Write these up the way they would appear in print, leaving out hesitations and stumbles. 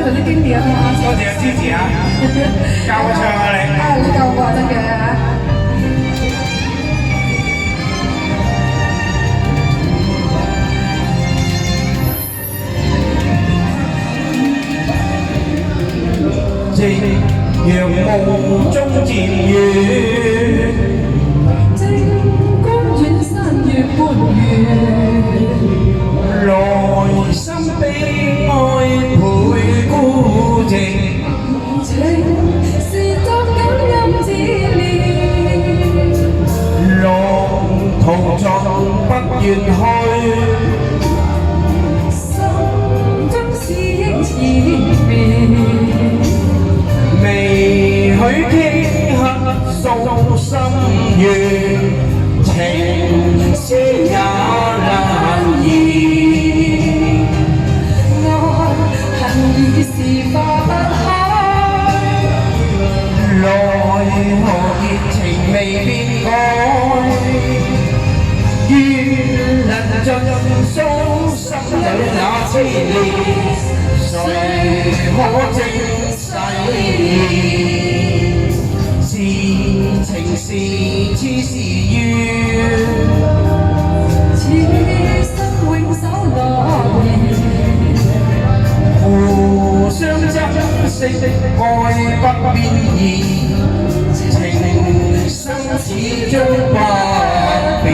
非常之經典啊！多謝支持啊！教我唱啊你！啊，你教我真嘅嚇。夕陽夢中漸遠，靜觀遠山月半圓。內心悲哀倍孤寂，情是作感音自憐，浪淘盡不願去，心中思憶纏綿，未許頃刻訴心願，情絲也難言。已是化不開，奈何熱情未變改，願能盡訴心裏那痴念，誰可證誓言？是情是痴是怨，此生永守諾言。互相珍惜愛不變異，情深始終不變。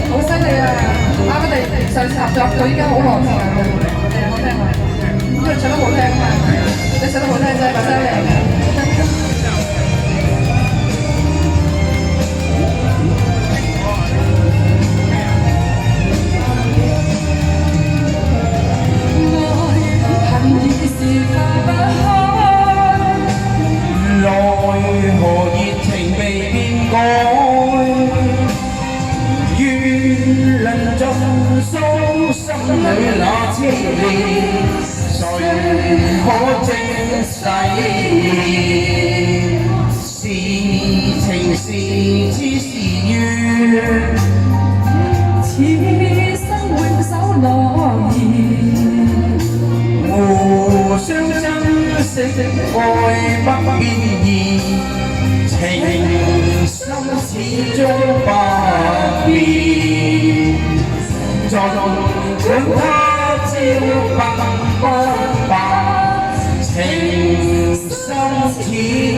好犀利啊！我哋上次合作到依家好耐時間啦，好聽啊！因為唱得好聽啊嘛，你唱得好聽真係把聲靚。奈何熱情未變改，願能盡訴心裏那痴念，誰可證誓言？是情是痴是怨，此生永守諾言。互相珍惜愛不變異，情深始終不變。盡管他朝不安白，情深始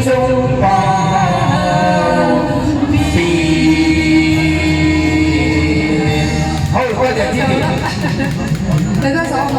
終不變。好，多謝支持。你都首好唔好？